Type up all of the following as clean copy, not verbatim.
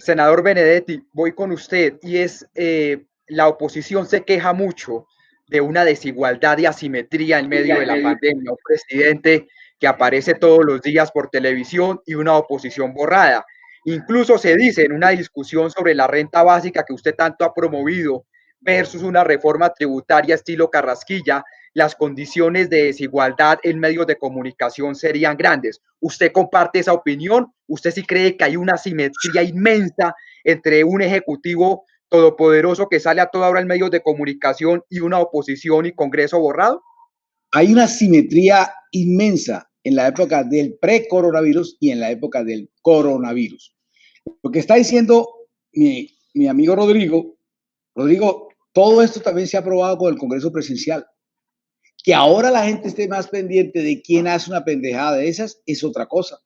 Senador Benedetti, voy con usted y la oposición se queja mucho de una desigualdad y asimetría en medio de la pandemia, un presidente que aparece todos los días por televisión y una oposición borrada. Incluso se dice en una discusión sobre la renta básica que usted tanto ha promovido versus una reforma tributaria estilo Carrasquilla, las condiciones de desigualdad en medios de comunicación serían grandes. ¿Usted comparte esa opinión? ¿Usted sí cree que hay una simetría inmensa entre un ejecutivo todopoderoso que sale a toda hora en medios de comunicación y una oposición y Congreso borrado? Hay una simetría inmensa en la época del pre-coronavirus y en la época del coronavirus. Lo que está diciendo mi amigo Rodrigo, todo esto también se ha aprobado con el Congreso Presidencial. Que ahora la gente esté más pendiente de quién hace una pendejada de esas es otra cosa.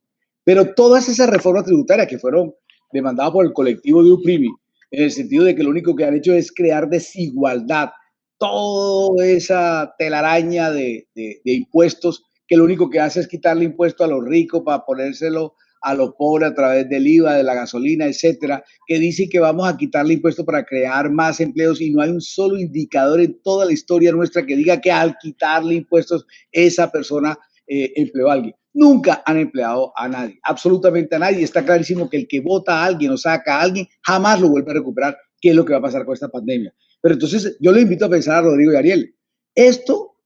Pero todas esas reformas tributarias que fueron demandadas por el colectivo de UPRIMI, en el sentido de que lo único que han hecho es crear desigualdad, toda esa telaraña de impuestos que lo único que hace es quitarle impuesto a los ricos para ponérselo a los pobres a través del IVA, de la gasolina, etcétera, que dice que vamos a quitarle impuestos para crear más empleos y no hay un solo indicador en toda la historia nuestra que diga que al quitarle impuestos esa persona empleó a alguien. Nunca han empleado a nadie, absolutamente a nadie. Está clarísimo que el que vota a alguien o saca a alguien jamás lo vuelve a recuperar, que es lo que va a pasar con esta pandemia. Pero entonces yo le invito a pensar a Rodrigo y Ariel, esto,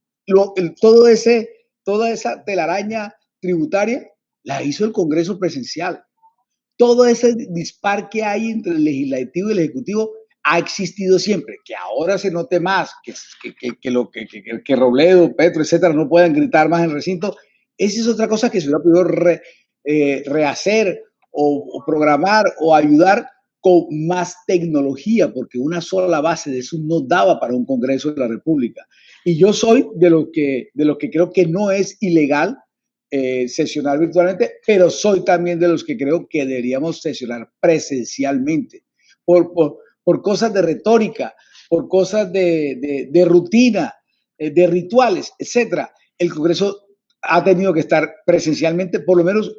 toda esa telaraña tributaria la hizo el Congreso Presidencial. Todo ese dispar que hay entre el legislativo y el ejecutivo ha existido siempre. Que ahora se note más, que Robledo, Petro, etcétera, no puedan gritar más en el recinto, esa es otra cosa que se hubiera podido rehacer o programar o ayudar con más tecnología, porque una sola base de eso no daba para un Congreso de la República. Y yo soy de los que creo que no es ilegal sesionar virtualmente, pero soy también de los que creo que deberíamos sesionar presencialmente por cosas de retórica, por cosas de rutina, de rituales, etcétera. El Congreso ha tenido que estar presencialmente, por lo menos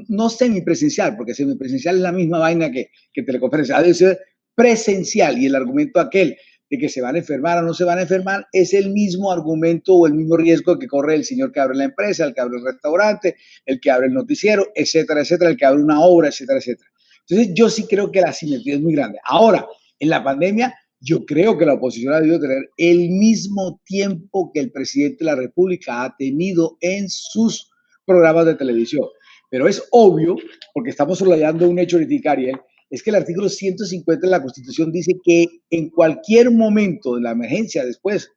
no semipresencial, porque semipresencial es la misma vaina que teleconferencia, ha de ser presencial, y el argumento aquel de que se van a enfermar o no se van a enfermar es el mismo argumento o el mismo riesgo que corre el señor que abre la empresa, el que abre el restaurante, el que abre el noticiero, etcétera, etcétera, el que abre una obra, etcétera, etcétera. Entonces yo sí creo que la simetría es muy grande. Ahora, en la pandemia, yo creo que la oposición ha debido tener el mismo tiempo que el presidente de la República ha tenido en sus programas de televisión. Pero es obvio, porque estamos soslayando un hecho litigario, es que el artículo 150 de la Constitución dice que en cualquier momento de la emergencia, después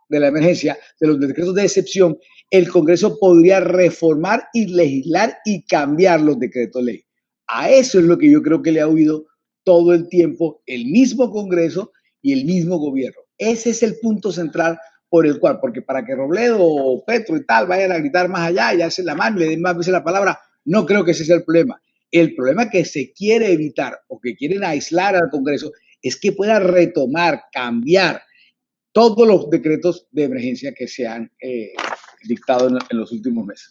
de la emergencia, de los decretos de excepción, el Congreso podría reformar y legislar y cambiar los decretos de ley. A eso es lo que yo creo que le ha huido todo el tiempo el mismo Congreso y el mismo gobierno. Ese es el punto central por el cual, porque para que Robledo o Petro y tal vayan a gritar más allá y hacen la mano y le den más veces la palabra, no creo que ese sea el problema. El problema que se quiere evitar o que quieren aislar al Congreso es que pueda retomar, cambiar todos los decretos de emergencia que se han dictado en los últimos meses.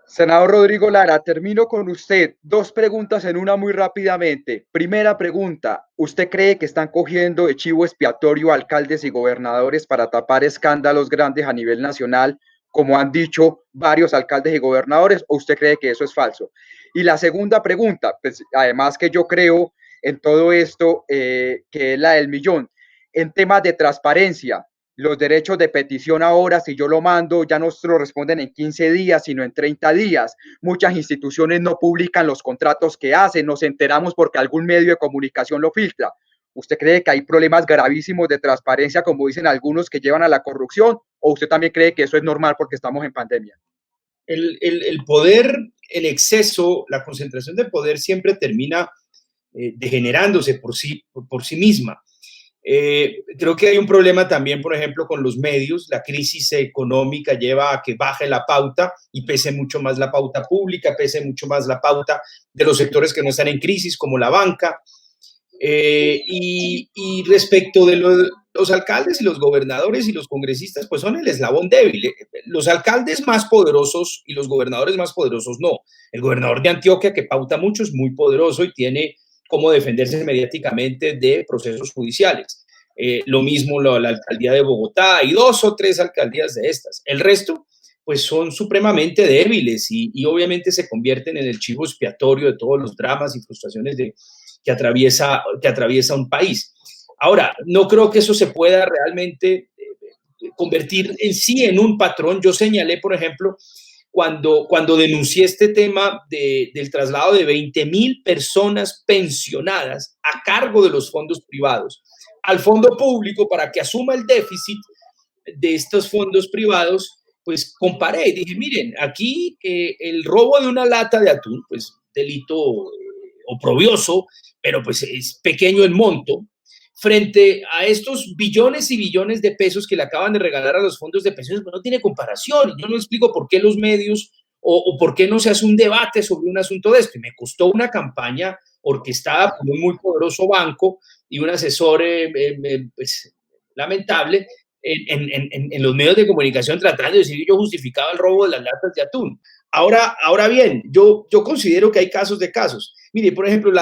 Senador Rodrigo Lara, termino con usted. Dos preguntas en una muy rápidamente. Primera pregunta, ¿usted cree que están cogiendo de chivo expiatorio a alcaldes y gobernadores para tapar escándalos grandes a nivel nacional, como han dicho varios alcaldes y gobernadores, o usted cree que eso es falso? Y la segunda pregunta, pues además que yo creo en todo esto, que es la del millón, en temas de transparencia, los derechos de petición ahora, si yo lo mando, ya no se lo responden en 15 días, sino en 30 días. Muchas instituciones no publican los contratos que hacen, nos enteramos porque algún medio de comunicación lo filtra. ¿Usted cree que hay problemas gravísimos de transparencia, como dicen algunos, que llevan a la corrupción? ¿O usted también cree que eso es normal porque estamos en pandemia? El poder en exceso, la concentración de poder siempre termina degenerándose por sí misma. Creo que hay un problema también, por ejemplo, con los medios. La crisis económica lleva a que baje la pauta y pese mucho más la pauta pública, pese mucho más la pauta de los sectores que no están en crisis, como la banca. Y respecto de los alcaldes y los gobernadores y los congresistas, pues son el eslabón débil. Los alcaldes más poderosos y los gobernadores más poderosos no. El gobernador de Antioquia, que pauta mucho, es muy poderoso y tiene cómo defenderse mediáticamente de procesos judiciales. Lo mismo la alcaldía de Bogotá y 2 o 3 alcaldías de estas. El resto, pues son supremamente débiles y obviamente se convierten en el chivo expiatorio de todos los dramas y frustraciones que atraviesa un país. Ahora, no creo que eso se pueda realmente convertir en sí en un patrón. Yo señalé, por ejemplo, cuando denuncié este tema del traslado de 20.000 personas pensionadas a cargo de los fondos privados al fondo público para que asuma el déficit de estos fondos privados, pues comparé y dije, miren, aquí el robo de una lata de atún, pues delito oprobioso, pero pues es pequeño en monto, frente a estos billones y billones de pesos que le acaban de regalar a los fondos de pensiones, pues no tiene comparación. Yo no explico por qué los medios o por qué no se hace un debate sobre un asunto de esto. Y me costó una campaña orquestada por un muy poderoso banco y un asesor pues, lamentable en los medios de comunicación tratando de decir que yo justificaba el robo de las latas de atún. Ahora bien, yo considero que hay casos de casos. Mire, por ejemplo,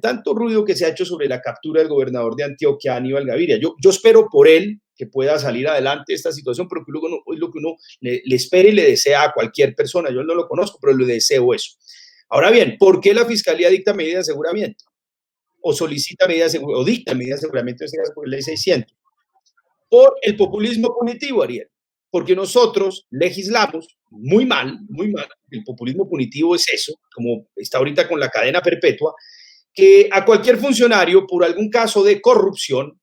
tanto ruido que se ha hecho sobre la captura del gobernador de Antioquia, Aníbal Gaviria. Yo espero por él que pueda salir adelante esta situación, porque es lo que uno le espera y le desea a cualquier persona. Yo no lo conozco, pero le deseo eso. Ahora bien, ¿por qué la Fiscalía dicta medidas de aseguramiento? O solicita medidas de aseguramiento, o dicta medidas de aseguramiento, en este caso por ley 600. Por el populismo punitivo, Ariel. Porque nosotros legislamos muy mal, el populismo punitivo es eso, como está ahorita con la cadena perpetua, que a cualquier funcionario, por algún caso de corrupción,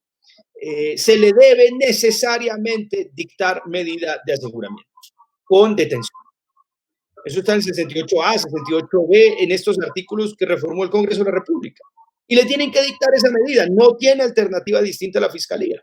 se le debe necesariamente dictar medida de aseguramiento con detención. Eso está en el 68A, 68B, en estos artículos que reformó el Congreso de la República. Y le tienen que dictar esa medida, no tiene alternativa distinta a la Fiscalía.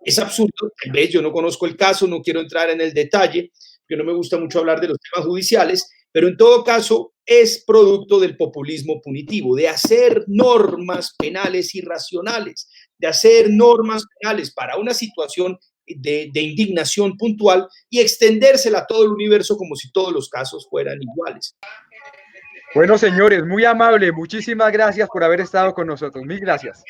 Es absurdo, tal vez yo no conozco el caso, no quiero entrar en el detalle, porque no me gusta mucho hablar de los temas judiciales, pero en todo caso es producto del populismo punitivo, de hacer normas penales irracionales, de hacer normas penales para una situación de indignación puntual y extendérsela a todo el universo como si todos los casos fueran iguales. Bueno, señores, muy amable, muchísimas gracias por haber estado con nosotros, mil gracias.